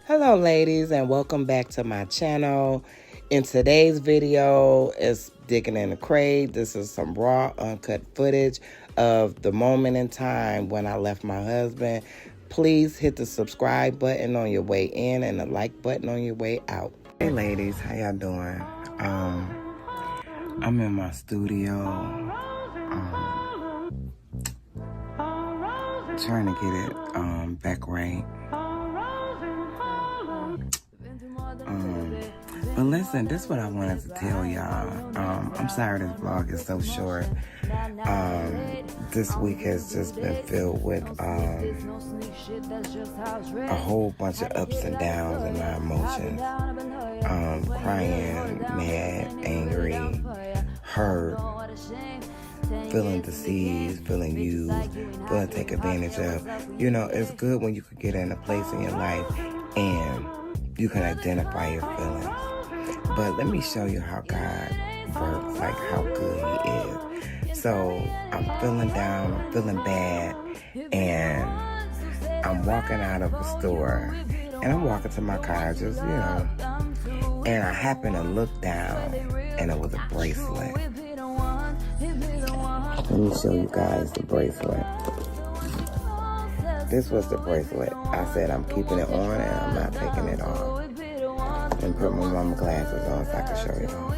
Hello ladies, and welcome back to my channel. In today's video is digging in the crate. This is some raw uncut footage of the moment in time when I left my husband. Please hit the subscribe button on your way in and the like button on your way out. Hey ladies, how y'all doing? I'm in my studio, trying to get it back right. But listen, this is what I wanted to tell y'all. I'm sorry this vlog is so short. This week has just been filled with a whole bunch of ups and downs in my emotions. Crying, mad, angry, hurt, feeling deceived, feeling used, feeling taken advantage of. You know, it's good when you can get in a place in your life and you can identify your feelings. But let me show you how God works, like how good He is. So I'm feeling down, I'm feeling bad, and I'm walking out of a store, and I'm walking to my car, just, you know, and I happen to look down, and it was a bracelet. Let me show you guys the bracelet. This was the bracelet. I said I'm keeping it on, and I'm not taking it off. And put my mama glasses on so I can show you all.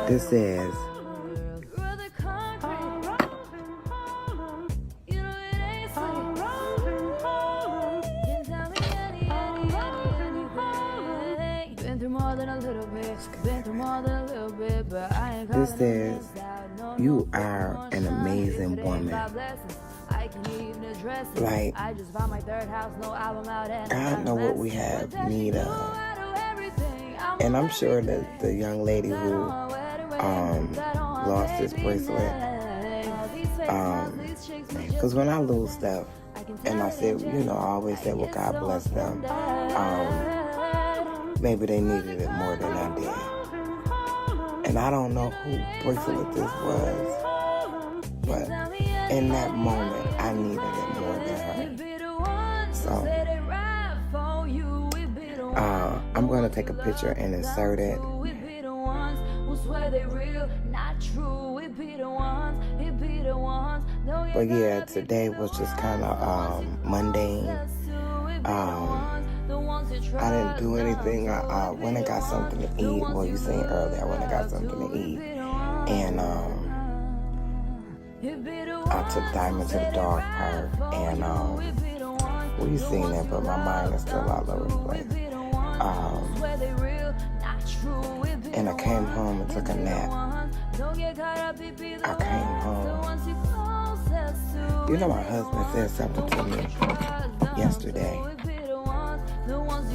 This says, this says, you are an amazing woman. Like, God know what we have need of. And I'm sure that the young lady who lost this bracelet, because when I lose stuff, and I said, you know, I always say, well, God bless them. Maybe they needed it more than I did. And I don't know who bracelet this was, but in that moment, I needed it more than her. So, I'm going to take a picture and insert it. But yeah, today was just kind of mundane. I didn't do anything. I went and got something to eat. Well, you seen earlier, I went and got something to eat. And I took Diamond to the dog park. And well, you seen that, but my mind is still all over the place. And I came home and took a nap. I came home. You know, my husband said something to me yesterday,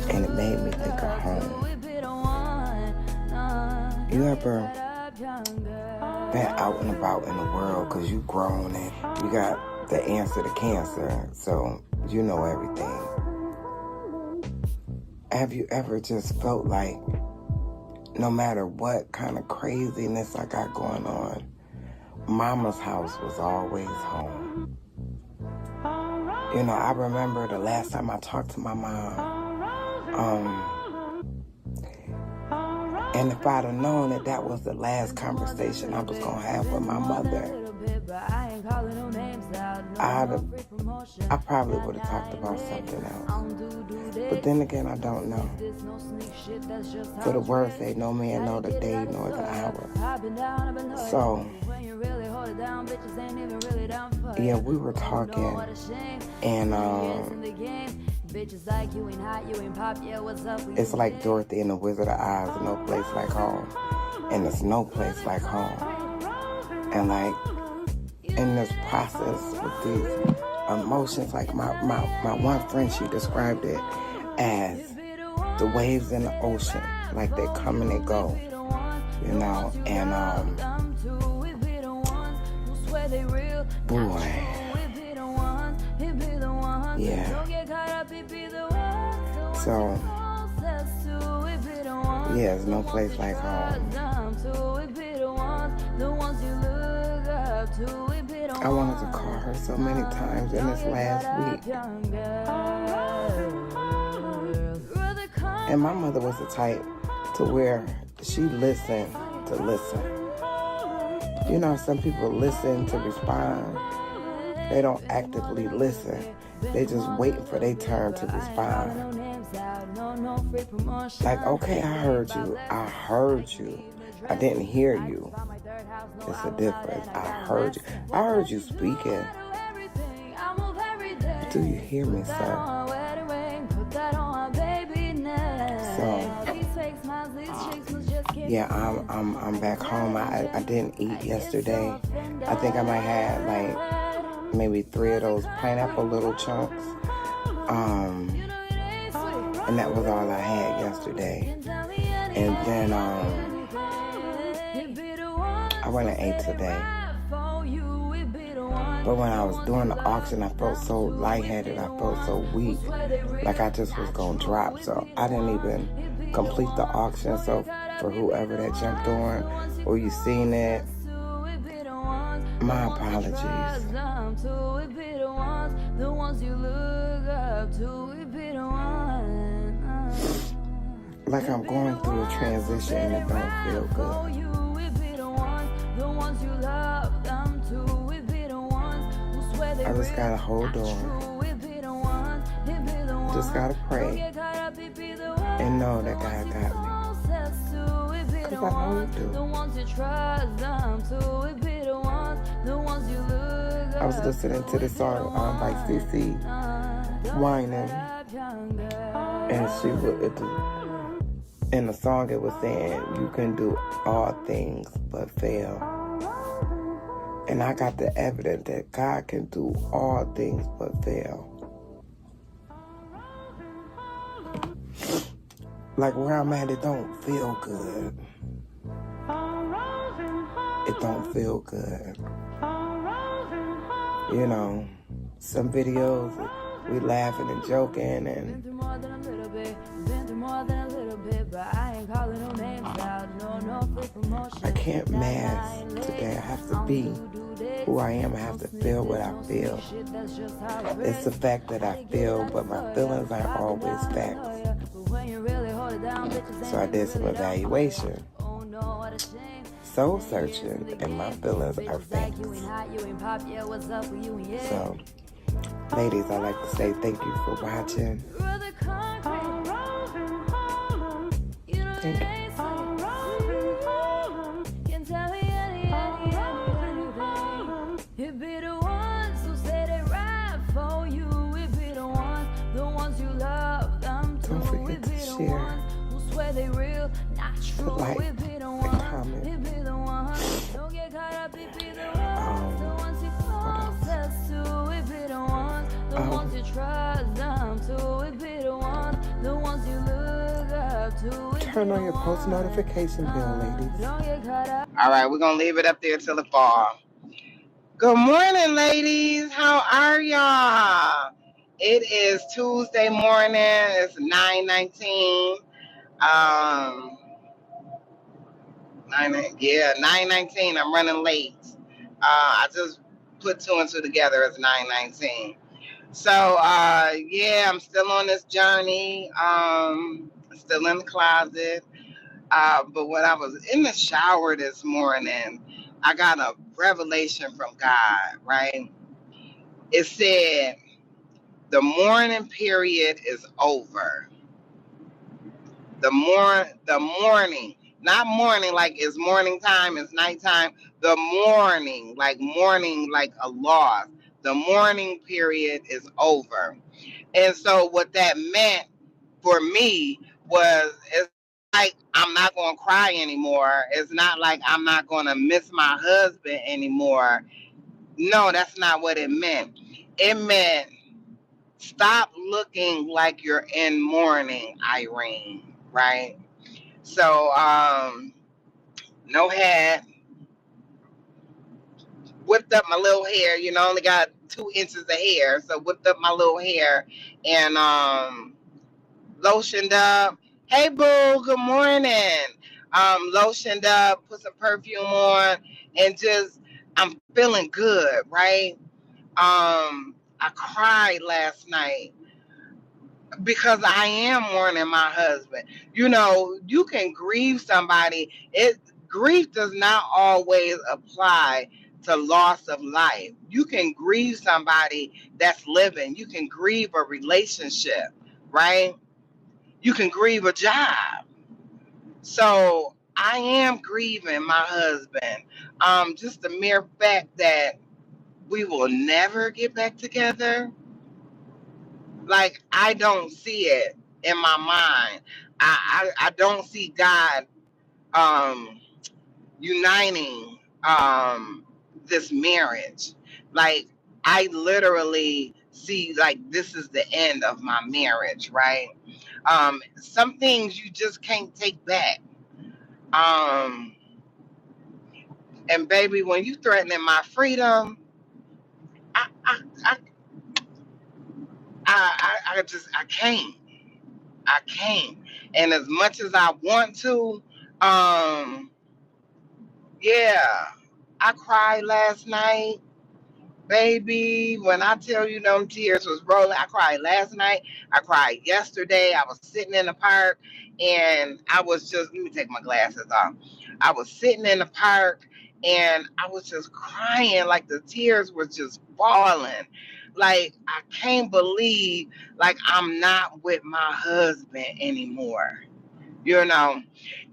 and it made me think of home. You ever been out and about in the world because you grown and you got the answer to cancer, so you know everything? Have you ever just felt like no matter what kind of craziness I got going on, Mama's house was always home? You know, I remember the last time I talked to my mom, and if I'd have known that that was the last conversation I was going to have with my mother, I probably would have talked about something else. But then again, I don't know. For the word say, no man know the day nor the hour. So, yeah, we were talking, and it's like Dorothy and the Wizard of Oz, no place like home. And there's no place like home. And like, in this process with these emotions, like my one friend, she described it as the waves in the ocean, like they come and they go, you know. And boy, yeah. So yeah, there's no place like home. I wanted to call her so many times in this last week. And my mother was the type to where she listened to listen. You know, some people listen to respond. They don't actively listen. They just waiting for their turn to respond. Like, okay, I heard you. I heard you. I didn't hear you. It's a difference. I heard you. I heard you speaking. Do you hear me, sir? So, yeah, I'm back home. I didn't eat yesterday. I think I might have like maybe 3 of those pineapple little chunks. And that was all I had yesterday. And then I went and ate today. But when I was doing the auction, I felt so lightheaded. I felt so weak, like I just was gonna drop. So I didn't even complete the auction. So for whoever that jumped on, or you seen it, my apologies. Like I'm going through a transition and it don't feel good. I just gotta hold on. Just gotta pray and know that God got me. Cause I know He do. I was listening to this song by CC whining, and she would. In the song it was saying, you can do all things but fail. And I got the evidence that God can do all things but fail. Like where I'm at, it don't feel good. It don't feel good. You know, some videos, we laughing and joking and I can't mask today. I have to be who I am. I have to feel what I feel. It's the fact that I feel, but my feelings aren't always facts. So I did some evaluation, soul searching, and my feelings are facts. So, ladies, I'd like to say thank you for watching. Thank you. Don't forget to share, to like, and comment. Turn on your post notification bell, ladies. All right, we're going to leave it up there till the fall. Good morning, ladies. How are y'all? It is Tuesday morning. It's 9:19. 9:19. I'm running late. I just put 2 and 2 together. It's 9:19. So, I'm still on this journey. Still in the closet. But when I was in the shower this morning, I got a revelation from God, right? It said, the mourning period is over. The morning, not morning like it's morning time, it's nighttime. The mourning, like a loss. The mourning period is over. And so what that meant for me was, it's like I'm not going to cry anymore. It's not like I'm not going to miss my husband anymore. No, that's not what it meant. It meant stop looking like you're in mourning, Irene, right? So, no hat, whipped up my little hair, only got 2 inches of hair. So whipped up my little hair and, lotioned up. Hey, boo, good morning. Lotioned up, put some perfume on, and just, I'm feeling good, right? I cried last night because I am mourning my husband. You know, you can grieve somebody. Grief does not always apply to loss of life. You can grieve somebody that's living. You can grieve a relationship, right? You can grieve a job. So I am grieving my husband. Just the mere fact that we will never get back together. Like, I don't see it in my mind. I don't see God um uniting this marriage. Like, I literally see like this is the end of my marriage, right? Some things you just can't take back. Um and baby, when you threatening my freedom, I I I I can't. I can't. And as much as I want to, um, yeah, I cried last night. Baby, when I tell you them tears was rolling, I cried last night. I cried yesterday. I was sitting in the park and I was just, let me take my glasses off. I was sitting in the park and I was just crying, like the tears were just falling. Like, I can't believe, like, I'm not with my husband anymore. You know,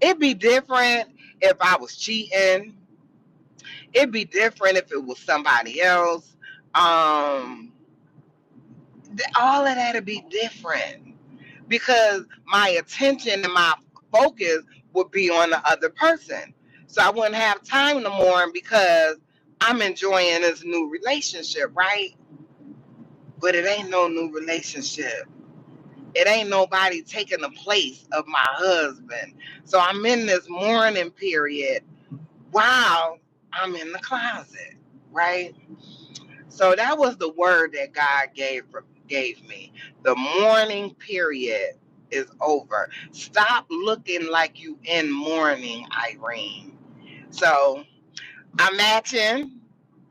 it'd be different if I was cheating. It'd be different if it was somebody else. Um, all of that'd be different because my attention and my focus would be on the other person. So I wouldn't have time no more because I'm enjoying this new relationship, right? But it ain't no new relationship. It ain't nobody taking the place of my husband. So I'm in this mourning period while I'm in the closet, right? So that was the word that God gave me. The mourning period is over. Stop looking like you in mourning, Irene. So I'm matching.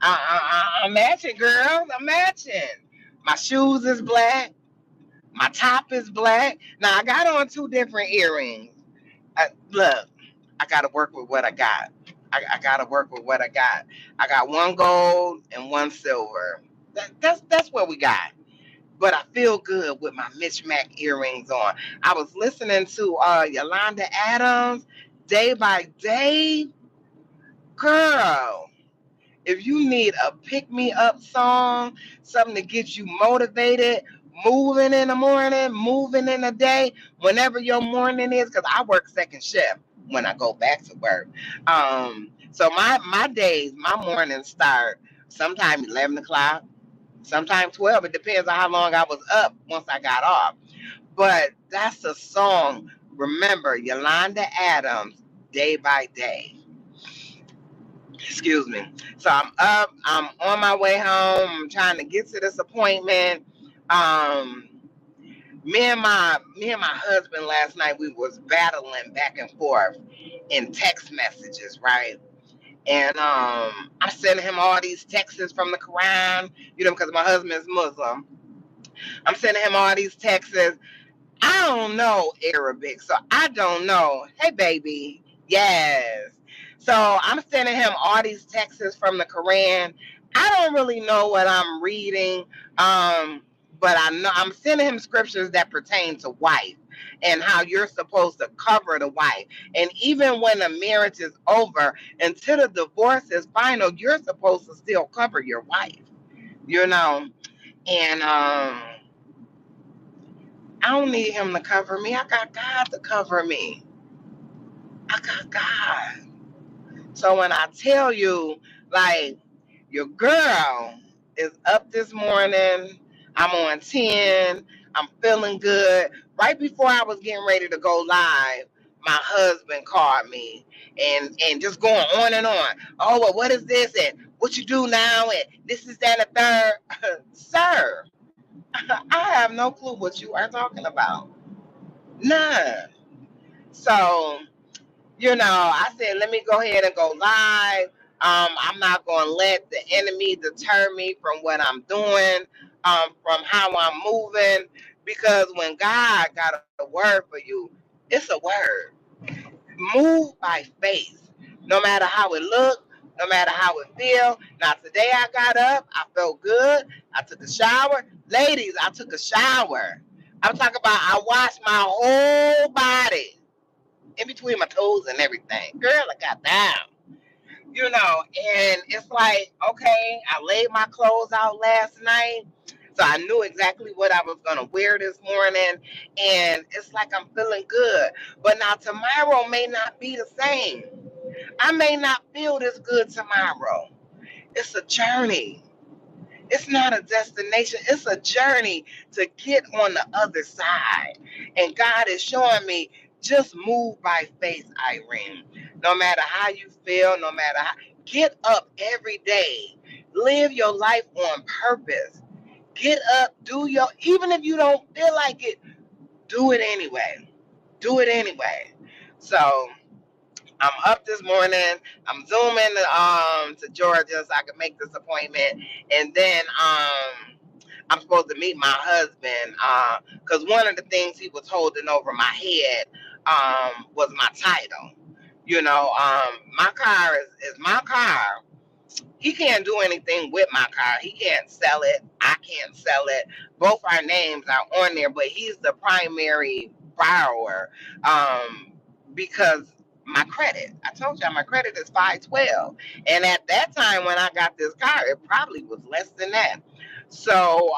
I'm matching, girls. I'm matching. My shoes is black. My top is black. Now I got on two different earrings. Look, I got to work with what I got. I got to work with what I got. I got one gold and one silver. That's what we got. But I feel good with my Mitch Mac earrings on. I was listening to Yolanda Adams, Day by Day. Girl, if you need a pick me up song, something to get you motivated, moving in the morning, moving in the day, whenever your morning is, because I work second shift when I go back to work. So my days, my mornings start sometime 11 o'clock, sometime 12. It depends on how long I was up once I got off. But that's a song. Remember, Yolanda Adams, Day by Day. Excuse me. So I'm up. I'm on my way home. I'm trying to get to this appointment. Um, me and my husband last night, we was battling back and forth in text messages, right? And I'm sending him all these texts from the Quran, because my husband is Muslim. I'm sending him all these texts. I don't know Arabic, so I don't know. Hey, baby. Yes. So I'm sending him all these texts from the Quran. I don't really know what I'm reading, but I know I'm sending him scriptures that pertain to wife and how you're supposed to cover the wife. And even when the marriage is over, until the divorce is final, you're supposed to still cover your wife, you know. And I don't need him to cover me. I got God to cover me. I got God. So when I tell you, like, your girl is up this morning, I'm on 10, I'm feeling good. Right before I was getting ready to go live, my husband called me and just going on and on. Oh, well, what is this? And what you do now? And this is that and the third. Sir, I have no clue what you are talking about. None. So, I said, let me go ahead and go live. I'm not going to let the enemy deter me from what I'm doing, from how I'm moving, because when God got a word for you, it's a word. Move by faith, no matter how it look, no matter how it feel. Now today I got up, I felt good. I took a shower. Ladies, I took a shower. I'm talking about I washed my whole body in between my toes and everything. Girl, I got down. And it's like, okay, I laid my clothes out last night. So I knew exactly what I was going to wear this morning. And it's like I'm feeling good. But now tomorrow may not be the same. I may not feel this good tomorrow. It's a journey. It's not a destination. It's a journey to get on the other side. And God is showing me just move by faith, Irene. No matter how you feel, no matter how, get up every day. Live your life on purpose. Get up, even if you don't feel like it, do it anyway. Do it anyway. So I'm up this morning. I'm zooming to Georgia so I can make this appointment, and then I'm supposed to meet my husband because one of the things he was holding over my head was my title. My car is my car. He can't do anything with my car. He can't sell it. I can't sell it. Both our names are on there, but he's the primary borrower because my credit. I told y'all my credit is 512. And at that time when I got this car, it probably was less than that. So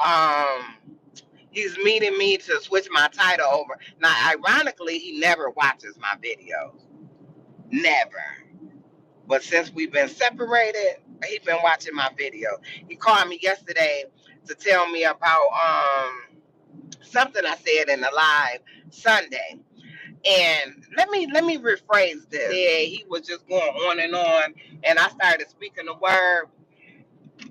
he's meeting me to switch my title over. Now, ironically, he never watches my videos. Never. But since we've been separated, he's been watching my video. He called me yesterday to tell me about something I said in the live Sunday. And let me rephrase this. Yeah, he was just going on, and I started speaking the word.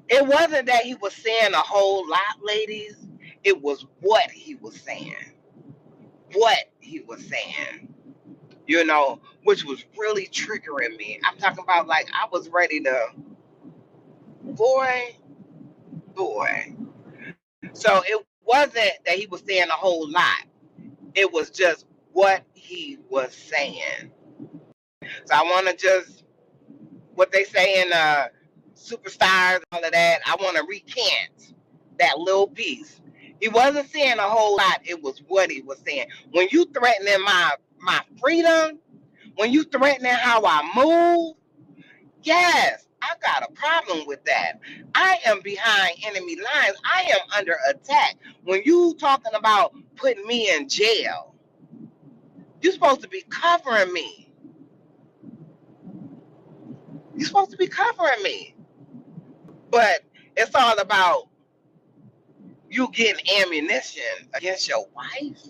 It wasn't that he was saying a whole lot, ladies. It was what he was saying. What he was saying. Which was really triggering me. I'm talking about like I was ready to, boy. So it wasn't that he was saying a whole lot. It was just what he was saying. So I want to just, what they say in Superstars, all of that, I want to recant that little piece. He wasn't saying a whole lot. It was what he was saying. When you threatening my freedom, when you threatening how I move, yes, I got a problem with that. I am behind enemy lines. I am under attack. When you talking about putting me in jail, you're supposed to be covering me. You're supposed to be covering me. But it's all about you getting ammunition against your wife.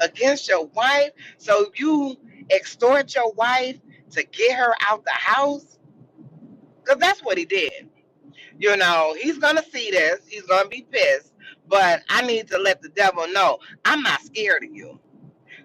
Against your wife. So you extort your wife to get her out the house. Because that's what he did. He's going to see this. He's going to be pissed. But I need to let the devil know I'm not scared of you.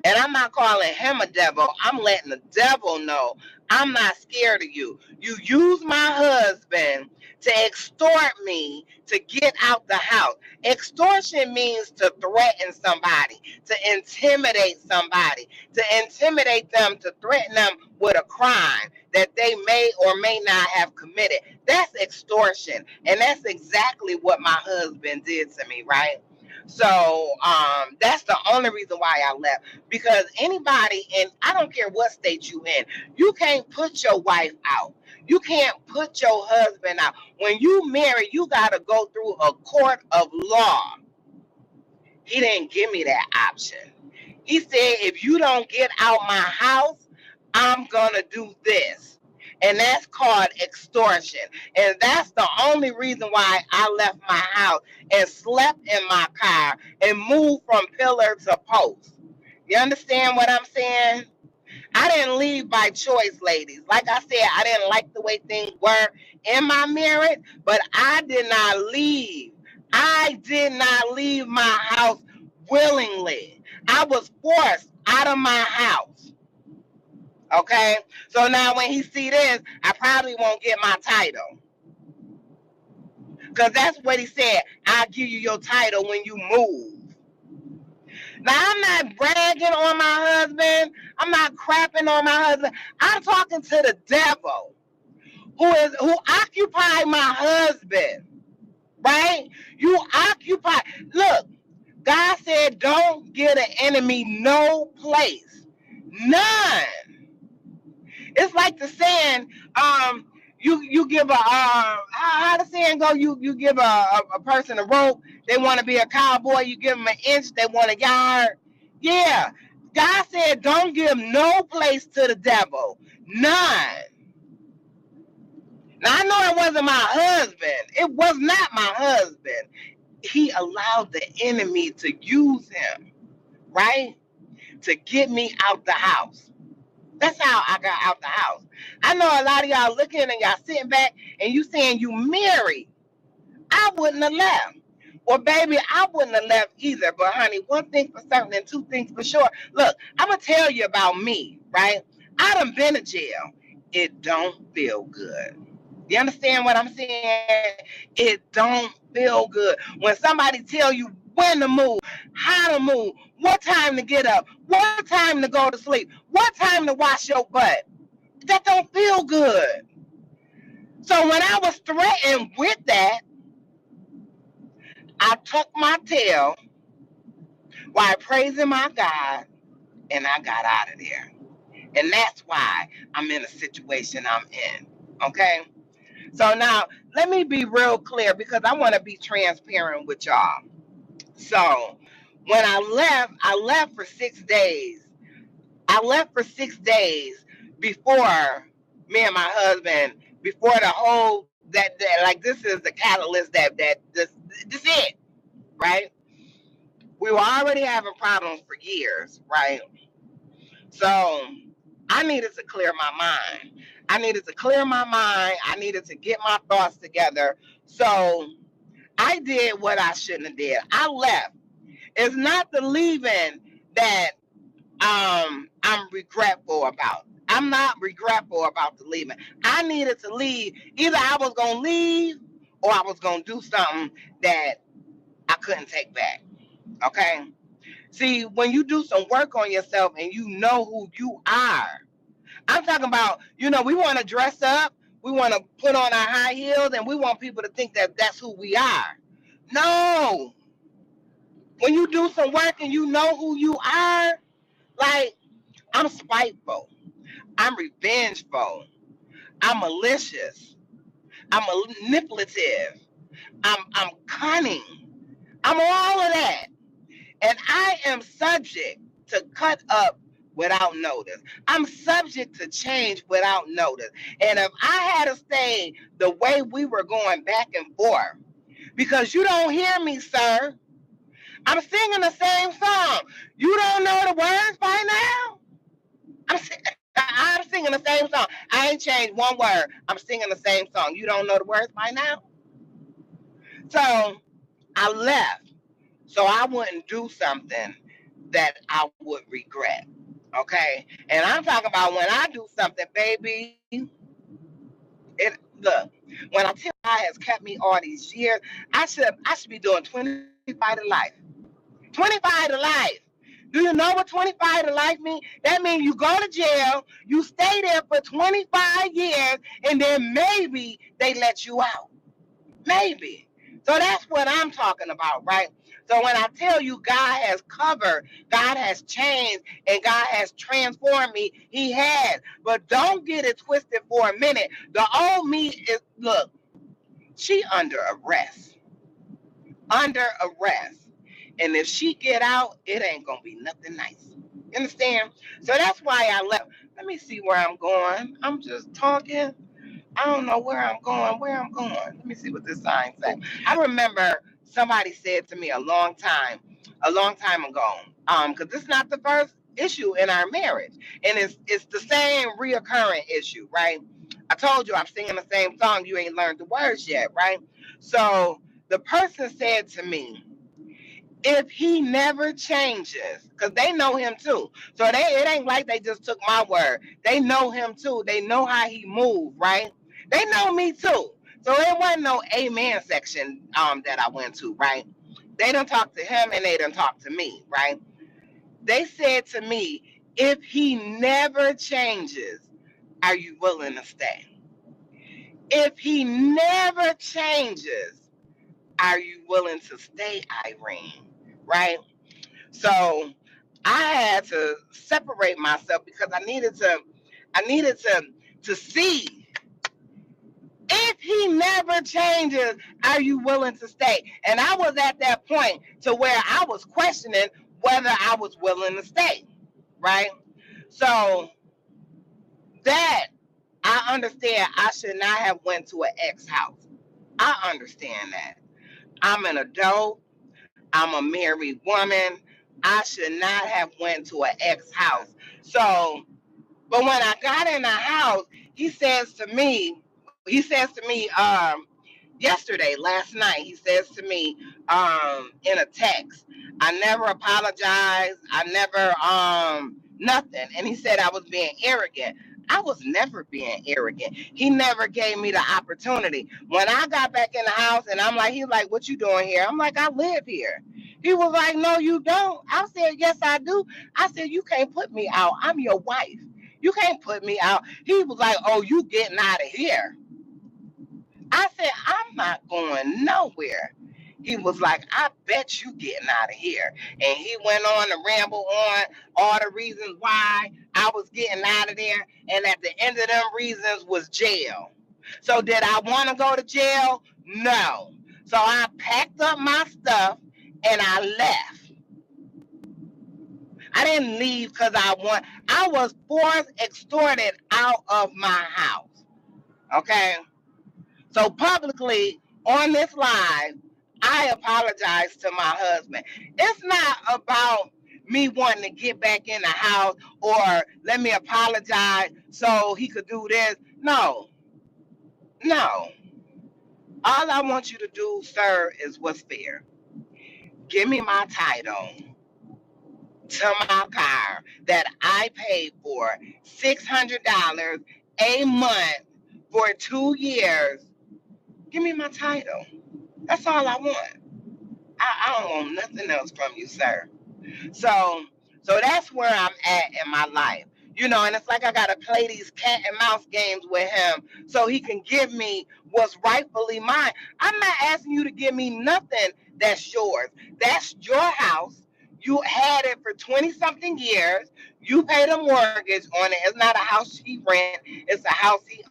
And I'm not calling him a devil. I'm letting the devil know I'm not scared of you. You use my husband to extort me to get out the house. Extortion means to threaten somebody, to intimidate somebody, to intimidate them, to threaten them with a crime that they may or may not have committed. That's extortion. And that's exactly what my husband did to me, right? So that's the only reason why I left. Because anybody, and I don't care what state you in, you can't put your wife out. You can't put your husband out. When you marry, you got to go through a court of law. He didn't give me that option. He said, if you don't get out my house, I'm going to do this. And that's called extortion. And that's the only reason why I left my house and slept in my car and moved from pillar to post. You understand what I'm saying? I didn't leave by choice, ladies. Like I said, I didn't like the way things were in my marriage, but I did not leave. I did not leave my house willingly. I was forced out of my house. Okay? So now when he see this, I probably won't get my title. Because that's what he said. I'll give you your title when you move. Now, I'm not bragging on my husband. I'm not crapping on my husband. I'm talking to the devil who occupied my husband. Right? You occupy. Look, God said, don't give the enemy no place. None. It's like the saying, you give a how the saying go, you give a person a rope, they want to be a cowboy, you give them an inch, they want a yard. Yeah. God said, don't give no place to the devil. None. Now I know it wasn't my husband. It was not my husband. He allowed the enemy to use him, right? To get me out the house. That's how I got out the house. I know a lot of y'all looking and y'all sitting back and you saying you married. I wouldn't have left. Or baby, I wouldn't have left either. But honey, one thing for certain and two things for sure. Look, I'm gonna tell you about me, right? I done been to jail. It don't feel good. You understand what I'm saying? It don't feel good. When somebody tell you when to move, how to move, what time to get up, what time to go to sleep, what time to wash your butt, that don't feel good. So when I was threatened with that, I tucked my tail while praising my God, and I got out of there. And that's why I'm in a situation I'm in. Okay? So now let me be real clear because I want to be transparent with y'all. So when I left for 6 days. I left for 6 days before me and my husband, before the whole that like this is the catalyst that this it, right? We were already having problems for years, right? So I needed to clear my mind. I needed to clear my mind. I needed to get my thoughts together. So I did what I shouldn't have did. I left. It's not the leaving that I'm regretful about. I'm not regretful about the leaving. I needed to leave. Either I was gonna leave or I was gonna do something that I couldn't take back. Okay. See, when you do some work on yourself and you know who you are, I'm talking about, we want to dress up, we want to put on our high heels, and we want people to think that that's who we are. No. When you do some work and you know who you are, like, I'm spiteful, I'm revengeful, I'm malicious, I'm manipulative, I'm cunning, I'm all of that. And I am subject to cut up without notice. I'm subject to change without notice. And if I had to stay the way we were going back and forth, because you don't hear me, sir, I'm singing the same song. You don't know the words by now? I'm singing the same song. I ain't changed one word. I'm singing the same song. You don't know the words by now? So I left so I wouldn't do something that I would regret. Okay? And I'm talking about when I do something, baby, look, when I tell God has kept me all these years, I should be doing 25 to life. 25 to life. Do you know what 25 to life means? That means you go to jail, you stay there for 25 years, and then maybe they let you out. Maybe. So that's what I'm talking about, right? So when I tell you God has covered, God has changed, and God has transformed me, He has. But don't get it twisted for a minute. The old me is, look, she under arrest. Under arrest. And if she get out, it ain't going to be nothing nice. You understand? So that's why I left. Let me see where I'm going. I'm just talking. I don't know where I'm going. Let me see what this sign says. I remember somebody said to me a long time ago, because this is not the first issue in our marriage, and it's the same reoccurring issue, right? I told you I'm singing the same song. You ain't learned the words yet, right? So the person said to me, if he never changes, because they know him too. So it ain't like they just took my word. They know him too. They know how he moved, right? They know me too. So it wasn't no amen section that I went to, right? They done talk to him and they done talk to me, right? They said to me, if he never changes, are you willing to stay? If he never changes, are you willing to stay, Irene? Right? So I had to separate myself because I needed to see if he never changes, are you willing to stay? And I was at that point to where I was questioning whether I was willing to stay, right? So that I understand I should not have went to an ex house. I understand that. I'm an adult. I'm a married woman. I should not have went to an ex house. So, but when I got in the house, he says to me, yesterday, last night, he says to me, in a text, I never apologized. I never, nothing. And he said I was being arrogant. I was never being arrogant. He never gave me the opportunity. When I got back in the house and he's like, what you doing here? I'm like, I live here. He was like, no, you don't. I said, yes, I do. I said, you can't put me out. I'm your wife. You can't put me out. He was like, oh, you getting out of here. I said, I'm not going nowhere. He was like, I bet you getting out of here. And he went on to ramble on all the reasons why I was getting out of there. And at the end of them reasons was jail. So did I want to go to jail? No. So I packed up my stuff and I left. I didn't leave because I was forced, extorted out of my house. Okay? So publicly on this live, I apologize to my husband. It's not about me wanting to get back in the house or let me apologize so he could do this. No, no. All I want you to do, sir, is what's fair. Give me my title to my car that I paid for $600 a month for 2 years. Give me my title. That's all I want. I don't want nothing else from you, sir. So that's where I'm at in my life. And it's like I gotta play these cat and mouse games with him so he can give me what's rightfully mine. I'm not asking you to give me nothing that's yours. That's your house. You had it for 20 something years. You paid a mortgage on it. It's not a house he rent. It's a house he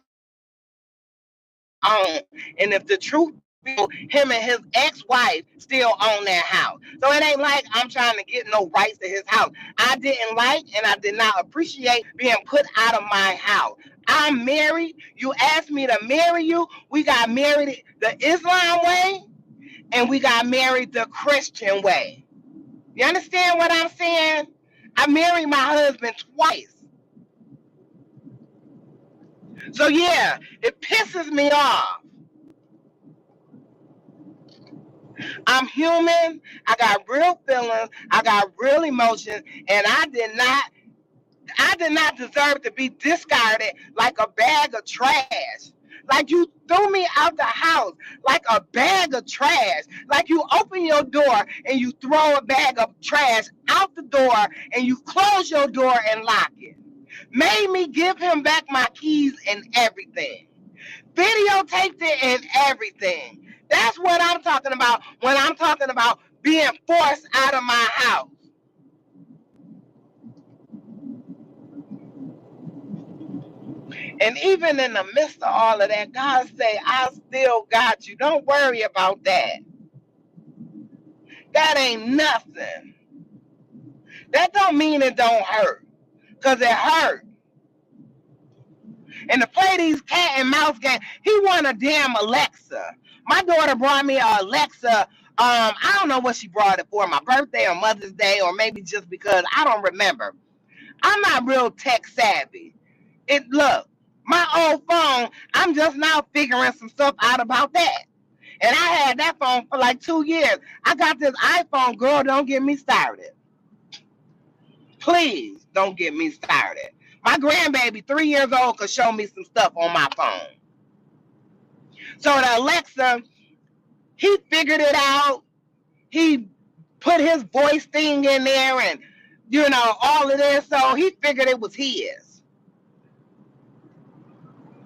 owns. And if the truth him and his ex-wife still own that house. So it ain't like I'm trying to get no rights to his house. I didn't like and I did not appreciate being put out of my house. I'm married. You asked me to marry you. We got married the Islam way and we got married the Christian way. You understand what I'm saying? I married my husband twice. So yeah, it pisses me off. I'm human. I got real feelings. I got real emotions, and I did not deserve to be discarded like a bag of trash. Like you threw me out the house like a bag of trash. Like you open your door and you throw a bag of trash out the door and you close your door and lock it. Made me give him back my keys and everything. Videotaped it and everything. That's what I'm talking about when I'm talking about being forced out of my house. And even in the midst of all of that, God say, I still got you. Don't worry about that. That ain't nothing. That don't mean it don't hurt. Because it hurt. And to play these cat and mouse games, he want a damn Alexa. My daughter brought me a Alexa. I don't know what she brought it for, my birthday or Mother's Day, or maybe just because I don't remember. I'm not real tech savvy. Look, my old phone, I'm just now figuring some stuff out about that. And I had that phone for like 2 years. I got this iPhone, girl, don't get me started. Please don't get me started. My grandbaby, 3 years old, could show me some stuff on my phone. So the Alexa, he figured it out. He put his voice thing in there and, all of this. So he figured it was his.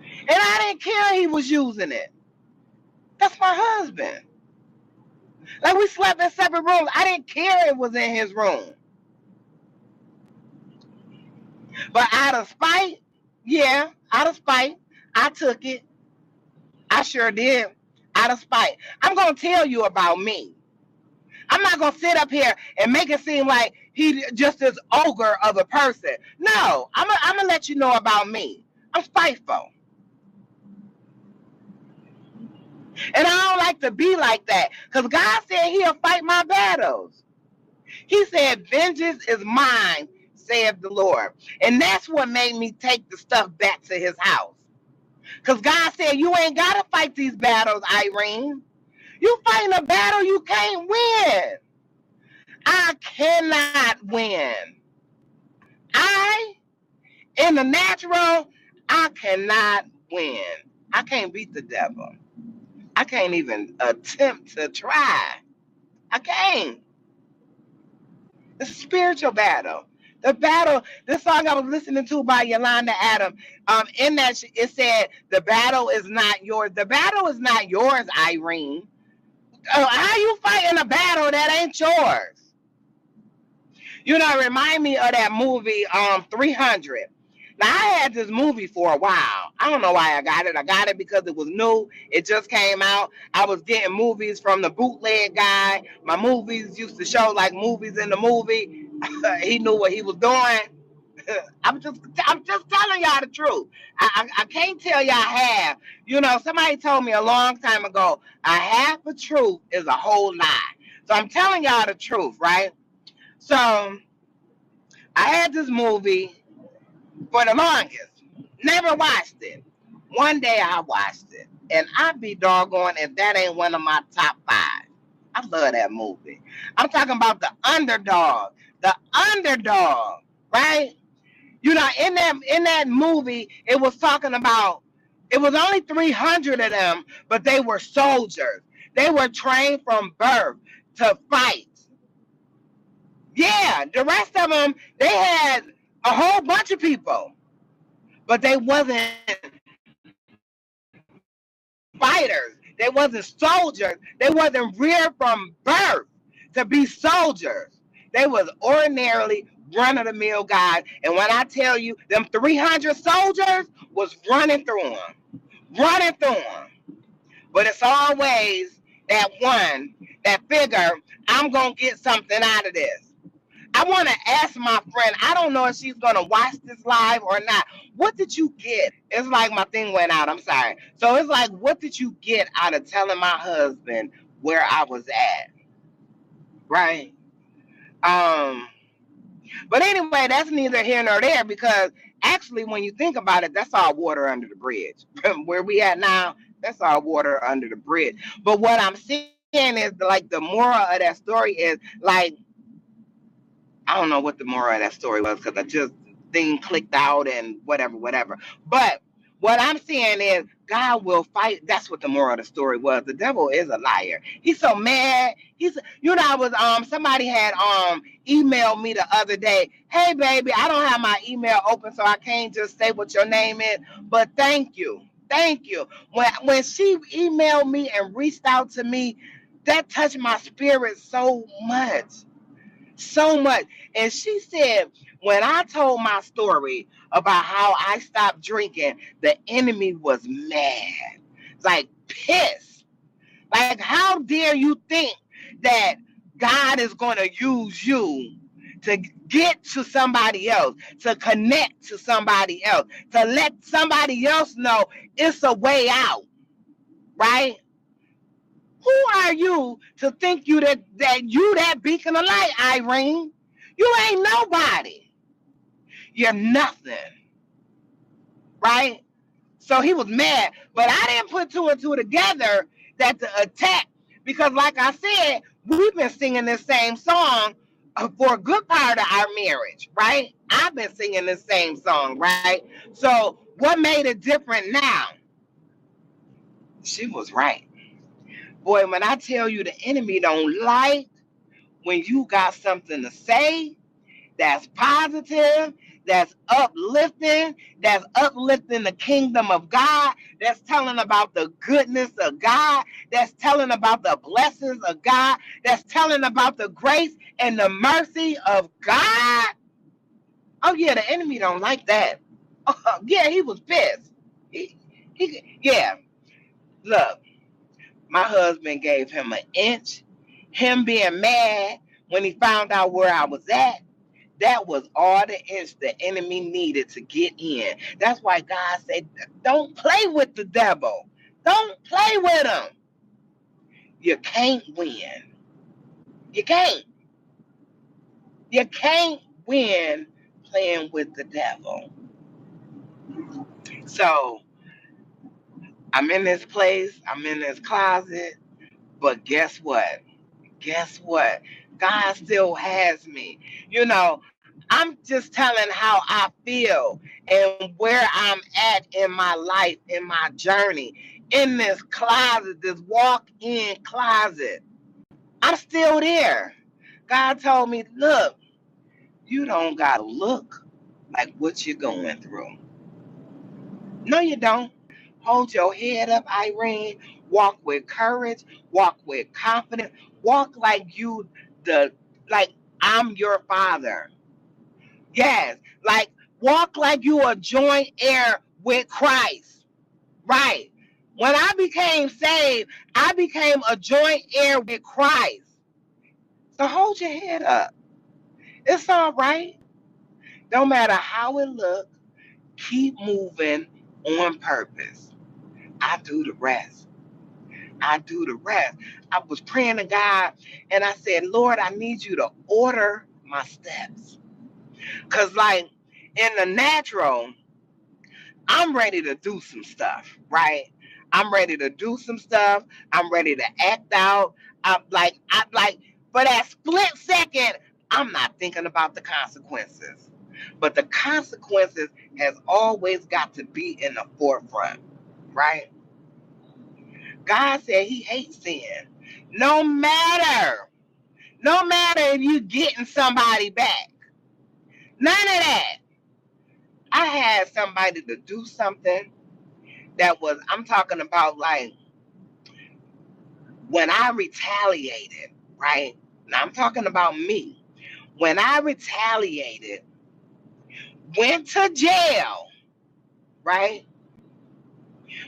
And I didn't care he was using it. That's my husband. Like, we slept in separate rooms. I didn't care it was in his room. But out of spite, I took it. I sure did. Out of spite. I'm going to tell you about me. I'm not going to sit up here and make it seem like he just this ogre of a person. No, I'm going to let you know about me. I'm spiteful. And I don't like to be like that, because God said he'll fight my battles. He said, vengeance is mine, saith the Lord. And that's what made me take the stuff back to his house. Because God said, you ain't got to fight these battles, Irene. You fighting a battle you can't win. I cannot win. In the natural, I cannot win. I can't beat the devil. I can't even attempt to try. I can't. It's a spiritual battle. The battle, this song I was listening to by Yolanda Adams, in that it said, the battle is not yours. The battle is not yours, Irene. How you fighting a battle that ain't yours? It remind me of that movie, 300. Now, I had this movie for a while. I don't know why I got it. I got it because it was new. It just came out. I was getting movies from the bootleg guy. My movies used to show like movies in the movie. He knew what he was doing. I'm just telling y'all the truth. I can't tell y'all half. Somebody told me a long time ago, a half a truth is a whole lie. So I'm telling y'all the truth, right? So I had this movie for the longest. Never watched it. One day I watched it. And I'd be doggone if that ain't one of my top 5. I love that movie. I'm talking about the underdog. The underdog, right? In that movie, it was talking about, it was only 300 of them, but they were soldiers. They were trained from birth to fight. Yeah, the rest of them, they had a whole bunch of people, but they wasn't fighters. They wasn't soldiers. They wasn't reared from birth to be soldiers. They was ordinarily run-of-the-mill guys. And when I tell you, them 300 soldiers was running through them. Running through them. But it's always that one, that figure, I'm going to get something out of this. I want to ask my friend, I don't know if she's going to watch this live or not. What did you get? It's like my thing went out. I'm sorry. So it's like, what did you get out of telling my husband where I was at? Right? But anyway, that's neither here nor there, because actually, when you think about it, that's all water under the bridge. Where we at now, that's all water under the bridge. But what I'm saying is, like, the moral of that story is, like, I don't know what the moral of that story was, because I just thing clicked out and whatever. But what I'm saying is, God will fight. That's what the moral of the story was. The devil is a liar. He's so mad. I was somebody had emailed me the other day. Hey baby, I don't have my email open, so I can't just say what your name is. But thank you. When she emailed me and reached out to me, that touched my spirit so much. So much. And she said, when I told my story about how I stopped drinking, the enemy was mad, like pissed. Like, how dare you think that God is going to use you to get to somebody else, to connect to somebody else, to let somebody else know it's a way out, right? Who are you to think you that beacon of light, Irene? You ain't nobody. You're nothing. Right? So he was mad. But I didn't put two and two together that the attack, because like I said, we've been singing this same song for a good part of our marriage, right? I've been singing this same song, right? So what made it different now? She was right. Boy, when I tell you the enemy don't like when you got something to say that's positive, that's uplifting the kingdom of God, that's telling about the goodness of God, that's telling about the blessings of God, that's telling about the grace and the mercy of God. Oh yeah, the enemy don't like that. Yeah, he was pissed. Yeah. Look, my husband gave him an inch. Him being mad when he found out where I was at, that was all the inch the enemy needed to get in. That's why God said, don't play with the devil. Don't play with him. You can't win. You can't. You can't win playing with the devil. So I'm in this place. I'm in this closet. But guess what? Guess what? God still has me. You know, I'm just telling how I feel and where I'm at in my life, in my journey, in this closet, this walk-in closet. I'm still there. God told me, look, you don't got to look like what you're going through. No, you don't. Hold your head up, Irene. Walk with courage. Walk with confidence. Walk like you the like I'm your father. Yes, like walk like you are joint heir with Christ. Right. When I became saved, I became a joint heir with Christ. So hold your head up. It's all right. No matter how it looks, keep moving on purpose. I do the rest. I do the rest. I was praying to God and I said, Lord, I need you to order my steps. Because, like, in the natural, I'm ready to do some stuff, right? I'm ready to do some stuff. I'm ready to act out. For that split second, I'm not thinking about the consequences. But the consequences has always got to be in the forefront, right? God said he hates sin. No matter, no matter if you getting somebody back. None of that. I had somebody to do something that was, I'm talking about like when I retaliated, right? Now I'm talking about me. When I retaliated, went to jail, right?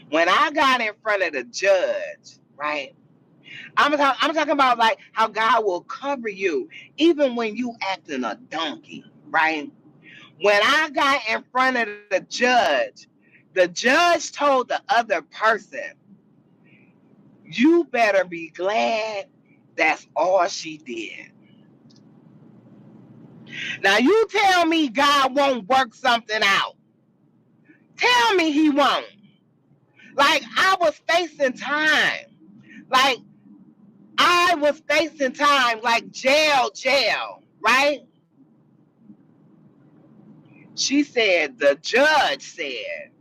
When I got in front of the judge, right? I'm talking about like how God will cover you even when you acting a donkey, right? When I got in front of the judge told the other person, you better be glad that's all she did. Now you tell me God won't work something out. Tell me he won't. Like I was facing time. Like I was facing time like jail, right? She said, the judge said,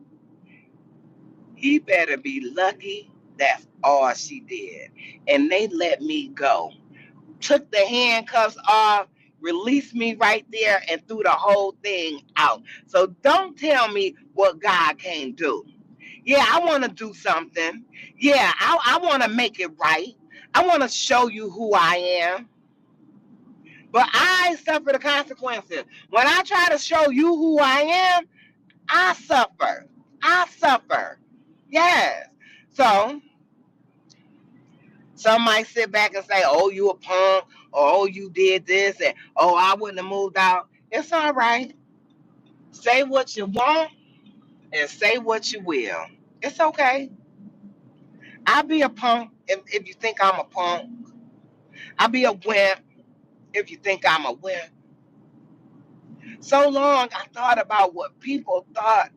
he better be lucky that's all she did. And they let me go. Took the handcuffs off, released me right there, and threw the whole thing out. So don't tell me what God can't do. Yeah, I want to do something. Yeah, I want to make it right. I want to show you who I am. But I suffer the consequences. When I try to show you who I am, I suffer. I suffer. Yes. So some might sit back and say, oh, you a punk, or oh, you did this, and oh, I wouldn't have moved out. It's all right. Say what you want and say what you will. It's okay. I'll be a punk if you think I'm a punk. I'll be a wimp if you think I'm a wimp. So long I thought about what people thought.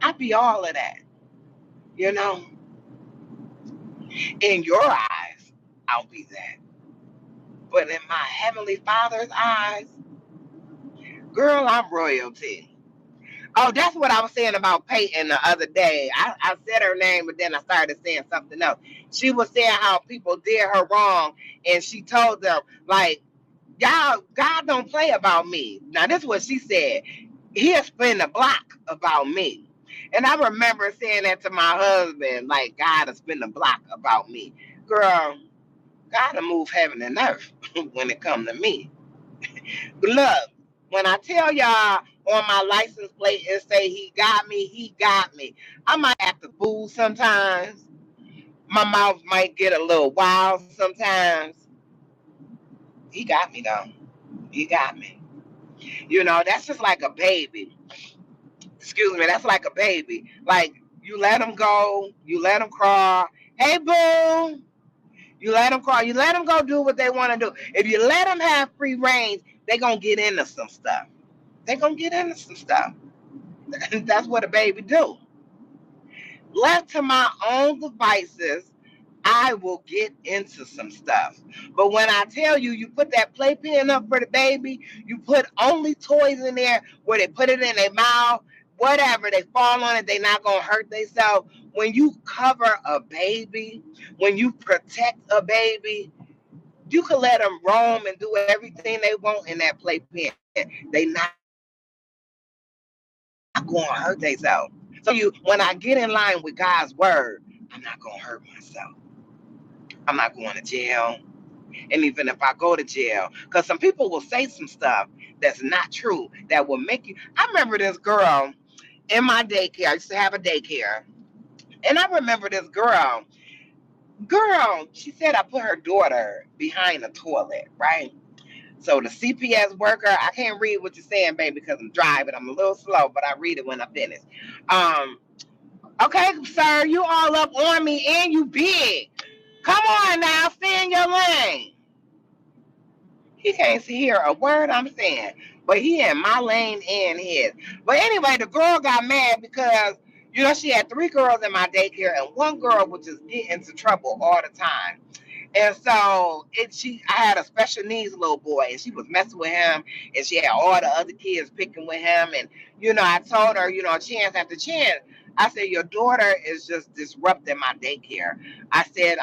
I'd be all of that, you know? In your eyes, I'll be that. But in my Heavenly Father's eyes, girl, I'm royalty. Oh, that's what I was saying about Peyton the other day. I said her name, but then I started saying something else. She was saying how people did her wrong, and she told them, like, y'all, God don't play about me. Now, this is what she said. He'll spin the block about me. And I remember saying that to my husband, like, God will spin the block about me. Girl, God will move heaven and earth when it come to me. Look, when I tell y'all on my license plate and say he got me, I might act a fool sometimes. My mouth might get a little wild sometimes. He got me though. He got me. You know, that's just like a baby. Excuse me, that's like a baby. Like, you let them go, you let them crawl. Hey, boo. You let them crawl. You let them go do what they want to do. If you let them have free range, they going to get into some stuff. They going to get into some stuff. That's what a baby do. Left to my own devices, I will get into some stuff. But when I tell you, you put that playpen up for the baby, you put only toys in there where they put it in their mouth, whatever, they fall on it, they not going to hurt themselves. When you cover a baby, when you protect a baby, you can let them roam and do everything they want in that playpen. They not going to hurt themselves. So when I get in line with God's word, I'm not going to hurt myself. I'm not going to jail. And even if I go to jail, because some people will say some stuff that's not true that will make you. I remember this girl in my daycare. I used to have a daycare. And I remember this girl, she said I put her daughter behind the toilet, right? So the CPS worker, I can't read what you're saying, baby, because I'm driving. I'm a little slow, but I read it when I finish. Okay, sir, you all up on me and you big. Come on now, stay in your lane. He can't hear a word I'm saying, but he in my lane and his. But anyway, the girl got mad because, she had 3 girls in my daycare and one girl would just get into trouble all the time. And so I had a special needs little boy, and she was messing with him, and she had all the other kids picking with him. And I told her, chance after chance, I said, your daughter is just disrupting my daycare. I said,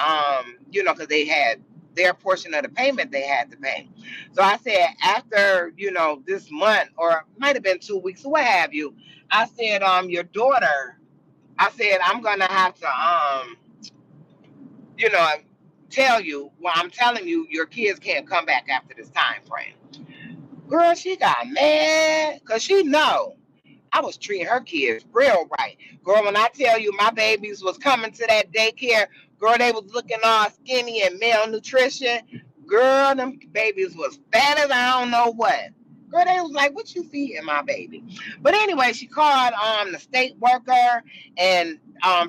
because they had their portion of the payment they had to pay. So I said, after this month, or it might have been 2 weeks, or what have you, I said, your daughter, I said, I'm gonna have to you know, tell you, well, I'm telling you, your kids can't come back after this time frame. Girl, she got mad because she know I was treating her kids real right. Girl, when I tell you my babies was coming to that daycare, girl, they was looking all skinny and malnutrition. Girl, them babies was fat as I don't know what. Girl, they was like, what you feeding my baby? But anyway, she called the state worker and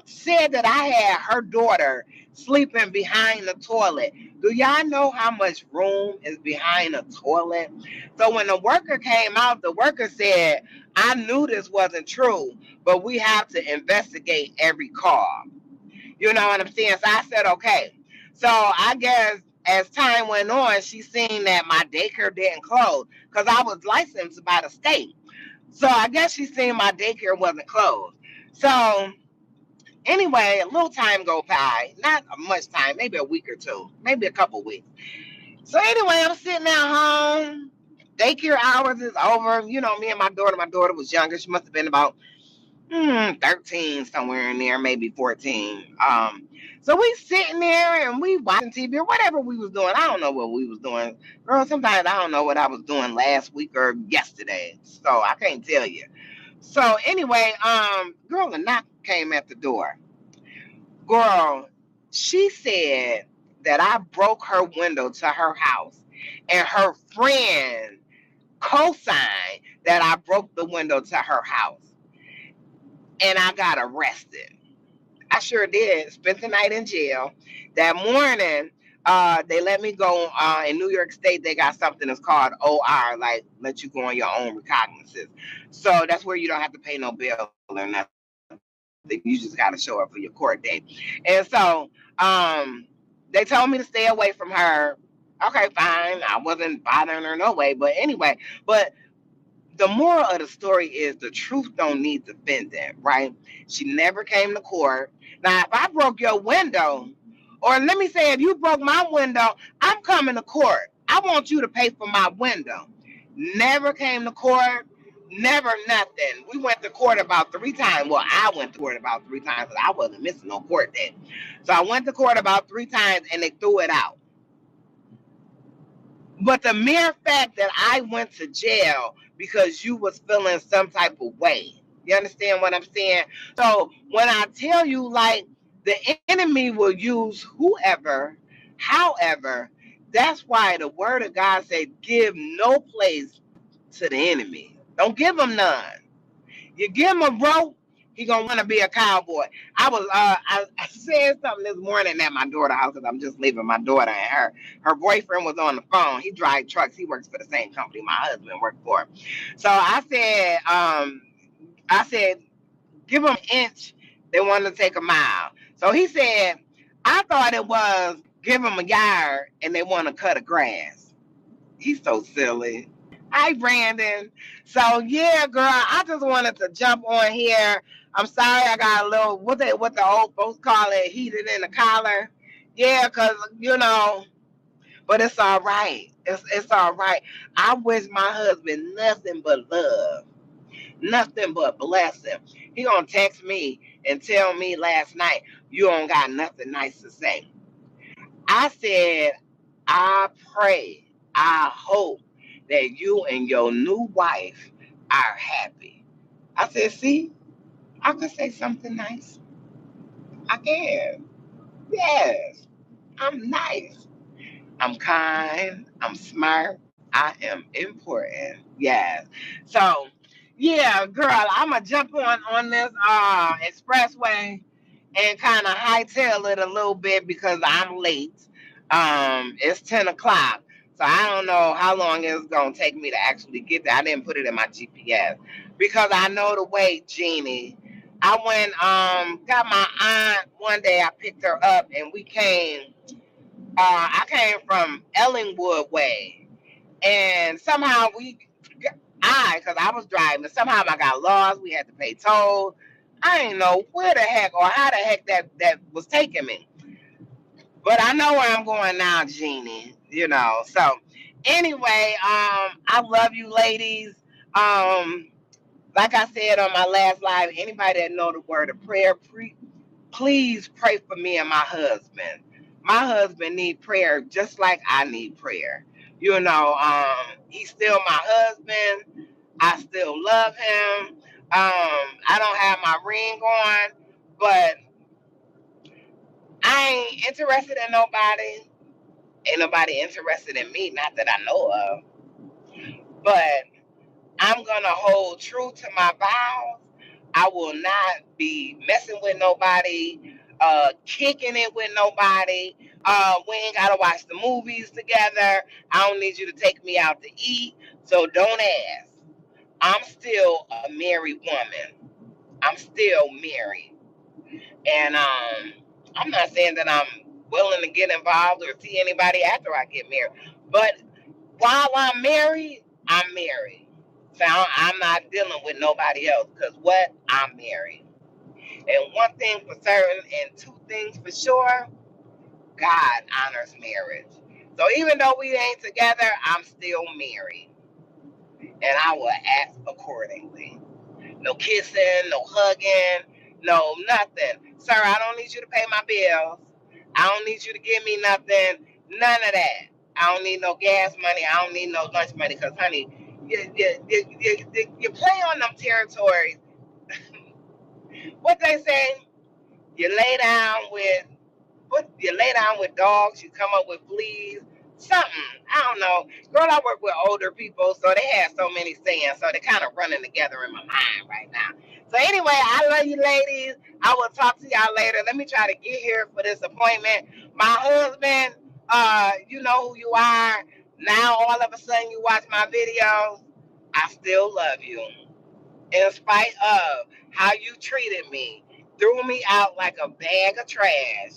said that I had her daughter sleeping behind the toilet. Do y'all know how much room is behind a toilet? So when the worker came out, the worker said, I knew this wasn't true, but we have to investigate every call. You know what I'm saying? So I said, okay. So I guess as time went on, she seen that my daycare didn't close because I was licensed by the state. So I guess she seen my daycare wasn't closed. So anyway, a little time go by, not much time, maybe a week or two, maybe a couple weeks. So anyway, I'm sitting at home. Daycare hours is over. Me and my daughter was younger. She must have been about 13, somewhere in there, maybe 14. So we sitting there and we watching TV or whatever we was doing. I don't know what we was doing. Girl, sometimes I don't know what I was doing last week or yesterday. So I can't tell you. So anyway, girl, a knock came at the door. Girl, she said that I broke her window to her house, and her friend co-signed that I broke the window to her house, and I got arrested. I sure did. Spent the night in jail. That morning, they let me go. In New York State, they got something that's called OR, like let you go on your own recognizance. So that's where you don't have to pay no bill or nothing. You just got to show up for your court date. And so they told me to stay away from her. Okay, fine. I wasn't bothering her no way. But anyway, but the moral of the story is the truth don't need defending, right? She never came to court. Now, if I broke your window, or let me say, if you broke my window, I'm coming to court. I want you to pay for my window. Never came to court, never nothing. We went to court about 3 times. Well, I went to court about 3 times because I wasn't missing no court date. So I went to court about 3 times and they threw it out. But the mere fact that I went to jail because you was feeling some type of way. You understand what I'm saying? So when I tell you, like, the enemy will use whoever, however, that's why the word of God said, give no place to the enemy. Don't give him none. You give him a rope, he gonna want to be a cowboy. I said something this morning at my daughter's house because I'm just leaving my daughter and her boyfriend was on the phone. He drives trucks. He works for the same company my husband worked for. So I said, give them an inch. They wanted to take a mile. So he said, I thought it was give them a yard and they want to cut a grass. He's so silly. Hi, Brandon. So yeah, girl, I just wanted to jump on here. I'm sorry I got a little what the old folks call it, heated in the collar. Yeah, cause but it's all right. It's all right. I wish my husband nothing but love, nothing but blessing. He gonna text me and tell me last night you don't got nothing nice to say. I said, I pray, I hope that you and your new wife are happy. I said, see, I could say something nice. I can. Yes, I'm nice. I'm kind. I'm smart. I am important. Yes. So, yeah, girl, I'm going to jump on this expressway and kind of hightail it a little bit because I'm late. It's 10 o'clock. So I don't know how long it's going to take me to actually get there. I didn't put it in my GPS because I know the way, Jeannie. I went, got my aunt one day. I picked her up and we came. I came from Ellingwood way. And somehow because I was driving, somehow I got lost. We had to pay toll. I didn't know where the heck or how the heck that was taking me. But I know where I'm going now, Jeannie. So anyway, I love you ladies. Like I said on my last live, anybody that know the word of prayer, please pray for me and my husband. My husband need prayer just like I need prayer. He's still my husband. I still love him. I don't have my ring on, but I ain't interested in nobody. Ain't nobody interested in me, not that I know of. But I'm going to hold true to my vows. I will not be messing with nobody, kicking it with nobody. We ain't got to watch the movies together. I don't need you to take me out to eat. So don't ask. I'm still a married woman. I'm still married. And I'm not saying that I'm willing to get involved or see anybody after I get married. But while I'm married, I'm married. So I'm not dealing with nobody else because what? I'm married. And one thing for certain and two things for sure, God honors marriage. So even though we ain't together, I'm still married. And I will act accordingly. No kissing, no hugging, no nothing. Sir, I don't need you to pay my bills. I don't need you to give me nothing. None of that. I don't need no gas money. I don't need no lunch money because, honey, you play on them territories. What they say, you lay down with dogs, you come up with fleas, something. I don't know. Girl, I work with older people, so they have so many sayings, so they're kind of running together in my mind right now. So anyway, I love you ladies. I will talk to y'all later. Let me try to get here for this appointment. My husband, you know who you are. Now all of a sudden you watch my videos. I still love you. In spite of how you treated me. threw me out like a bag of trash,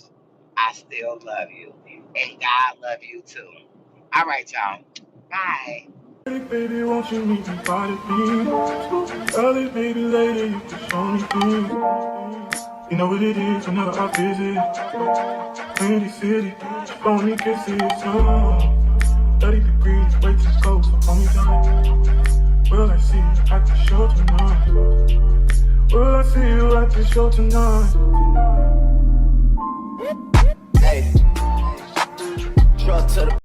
I still love you. And God love you too. All right, y'all. Bye. Hey, baby, won't you meet me by the beach? Early, baby, later, you can show me things. You know what it is whenever I visit. Windy City, just only kisses. 30 degrees, way too cold, so hold me tight. Will I see you at the show tonight? Will I see you at the show tonight?